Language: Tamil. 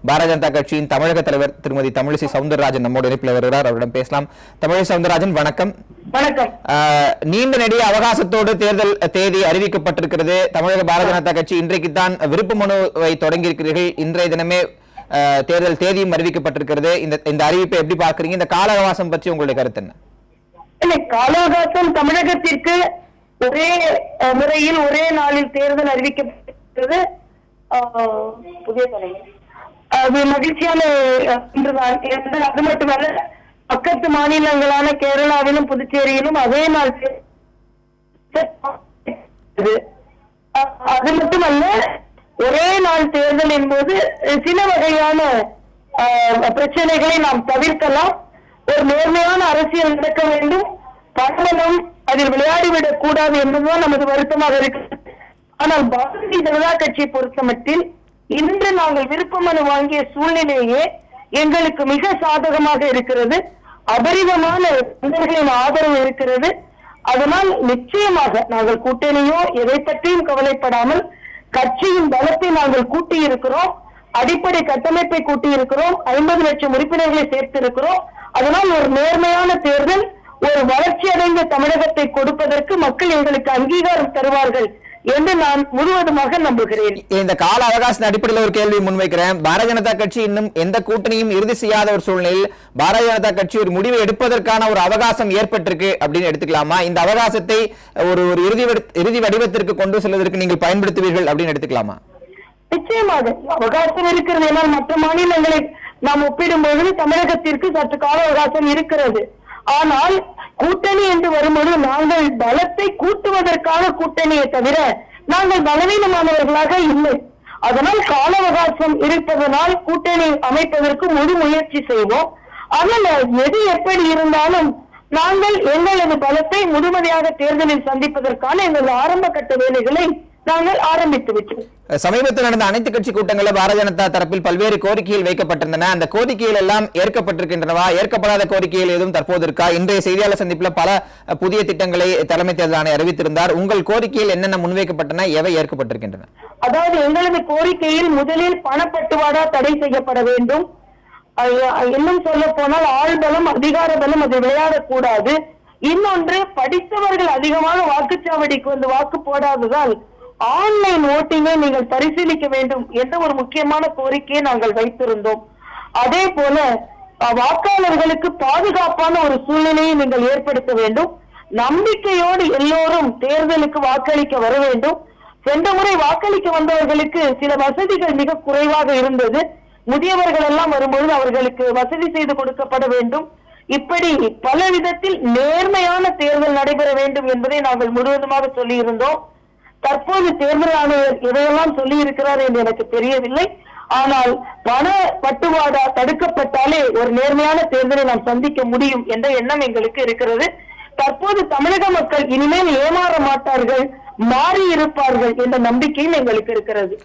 பாரதிய ஜனதா கட்சியின் தமிழக தலைவர் திருமதி தமிழிசை சவுந்தரராஜன் நம்மோடு இணைப்பில் வருகிறார். அவரிடம் பேசலாம். தமிழிசை சவுந்தரராஜன், வணக்கம். வணக்கம். நீண்ட நெடிய அவகாசத்தோடு தேர்தல் தேதி அறிவிக்கப்பட்டிருக்கிறது. தமிழக பாரதிய ஜனதா கட்சி இன்றைக்குத்தான் விருப்ப மனுவை தொடங்கியிருக்கிறீர்கள். இன்றைய தினமே தேர்தல் தேதியும் அறிவிக்கப்பட்டிருக்கிறது. இந்த அறிவிப்பை எப்படி பார்க்கிறீங்க? இந்த கால அவகாசம் பற்றி உங்களுடைய கருத்து என்ன? கால அவகாசம் தமிழகத்திற்கு ஒரே முறையில் ஒரே நாளில் தேர்தல் அறிவிக்கப்பட்டிருக்கிறது. புதிய தலைவர் அது மகிழ்ச்சியான ஒன்றுதான். அது மட்டுமல்ல, பக்கத்து மாநிலங்களான கேரளாவிலும் புதுச்சேரியிலும் அதே நாள். அது மட்டுமல்ல, ஒரே நாள் தேர்தல் என்பது சில வகையான பிரச்சனைகளை நாம் தவிர்க்கலாம். ஒரு நேர்மையான அரசியல் நடக்க வேண்டும். பணபலம் அதில் விளையாடிவிடக் கூடாது என்பதுதான் நமது வருத்தமாக இருக்கிறது. ஆனால் பாரதிய ஜனதா கட்சியை பொறுத்தமட்டில் இன்று நாங்கள் விருப்ப மனு வாங்கிய சூழ்நிலையே எங்களுக்கு மிக சாதகமாக இருக்கிறது. அபரிதமான தொண்டர்களின் ஆதரவு இருக்கிறது. அதனால் நிச்சயமாக நாங்கள் கூட்டணியோ எதை பற்றியும் கவலைப்படாமல் கட்சியின் பலத்தை நாங்கள் கூட்டி இருக்கிறோம். அடிப்படை கட்டமைப்பை கூட்டி இருக்கிறோம். 50 லட்சம் உறுப்பினர்களை சேர்த்திருக்கிறோம். அதனால் ஒரு நேர்மையான தேர்தல், ஒரு வளர்ச்சி அடைந்த தமிழகத்தை கொடுப்பதற்கு மக்கள் எங்களுக்கு அங்கீகாரம் தருவார்கள் என்று நான் முழுவதுமாக நம்புகிறேன். இந்த கால அவகாசத்தின் அடிப்படையில் ஒரு கேள்வி முன்வைக்கிறேன். பாரதிய ஜனதா கட்சி இன்னும் எந்த கூட்டணியும் இறுதி செய்யாத ஒரு சூழ்நிலையில் பாரதிய ஜனதா கட்சி ஒரு முடிவை எடுப்பதற்கான ஒரு அவகாசம் ஏற்பட்டிருக்கு அப்படின்னு எடுத்துக்கலாமா? இந்த அவகாசத்தை ஒரு இறுதி வடிவத்திற்கு கொண்டு செல்வதற்கு நீங்கள் பயன்படுத்துவீர்கள் அப்படின்னு எடுத்துக்கலாமா? நிச்சயமாக அவகாசம் இருக்கிறது. ஏனால் மற்ற மாநிலங்களை நாம் ஒப்பிடும்போது தமிழகத்திற்கு சற்று கால அவகாசம் இருக்கிறது. ஆனால் கூட்டணி என்று வரும்போது நாங்கள் பலத்தை கூட்டுவதற்கான கூட்டணியை தவிர நாங்கள் பலவீனமானவர்களாக இல்லை. அதனால் கால அவகாசம் இருப்பதனால் கூட்டணி அமைப்பதற்கு முழு முயற்சி செய்வோம். ஆனால் எது எப்படி இருந்தாலும் நாங்கள் எங்களது பலத்தை முழுமையாக தேர்தலில் சந்திப்பதற்கான எங்கள் ஆரம்ப கட்ட வேலைகளை நாங்கள் ஆரம்பித்து விட்டோம். சமீபத்தில் நடந்த அனைத்து கட்சி கூட்டங்களில் பாரதிய ஜனதா தரப்பில் பல்வேறு கோரிக்கைகள் வைக்கப்பட்டிருந்தன. அந்த கோரிக்கைகள் எல்லாம் ஏற்கப்பட்டிருக்கின்றனவா? ஏற்கப்படாத கோரிக்கைகள் எதுவும் தற்போது இருக்கா? இன்றைய செய்தியாளர் சந்திப்பில் பல புதிய திட்டங்களை தலைமை தேர்தல் ஆணையர் அறிவித்திருந்தார். உங்கள் கோரிக்கையில் என்னென்ன முன்வைக்கப்பட்டன, எவை ஏற்கப்பட்டிருக்கின்றன? அதாவது எங்களது கோரிக்கையில் முதலில் பணப்பட்டுவாடா தடை செய்யப்பட வேண்டும். இன்னும் சொல்ல போனால் ஆள்பலம் அதிகார பலம் அது விளையாடக்கூடாது. இன்னொன்று, படித்தவர்கள் அதிகமாக வாக்குச்சாவடிக்கு வந்து வாக்கு போடாததால் ஆன்லைன் ஓட்டிங்கை நீங்கள் பரிசீலிக்க வேண்டும் என்ற ஒரு முக்கியமான கோரிக்கையை நாங்கள் வைத்திருந்தோம். அதே போல வாக்காளர்களுக்கு பாதுகாப்பான ஒரு சூழ்நிலையை நீங்கள் ஏற்படுத்த வேண்டும். நம்பிக்கையோடு எல்லோரும் தேர்தலுக்கு வாக்களிக்க வர வேண்டும். சென்ற முறை வாக்களிக்க வந்தவர்களுக்கு சில வசதிகள் மிக குறைவாக இருந்தது. முதியவர்கள் எல்லாம் வரும்பொழுது அவர்களுக்கு வசதி செய்து கொடுக்கப்பட வேண்டும். இப்படி பல விதத்தில் நேர்மையான தேர்தல் நடைபெற வேண்டும் என்பதை நாங்கள் முழுவதுமாக சொல்லி இருந்தோம். தற்போது தேர்தல் ஆணையர் எதையெல்லாம் சொல்லி இருக்கிறார் என்று எனக்கு தெரியவில்லை. ஆனால் பண பட்டுவாடா தடுக்கப்பட்டாலே ஒரு நேர்மையான தேர்தலை நாம் சந்திக்க முடியும் என்ற எண்ணம் எங்களுக்கு இருக்கிறது. தற்போது தமிழக மக்கள் இனிமேல் ஏமாற மாட்டார்கள், மாறி இருப்பார்கள் என்ற நம்பிக்கையும் எங்களுக்கு இருக்கிறது.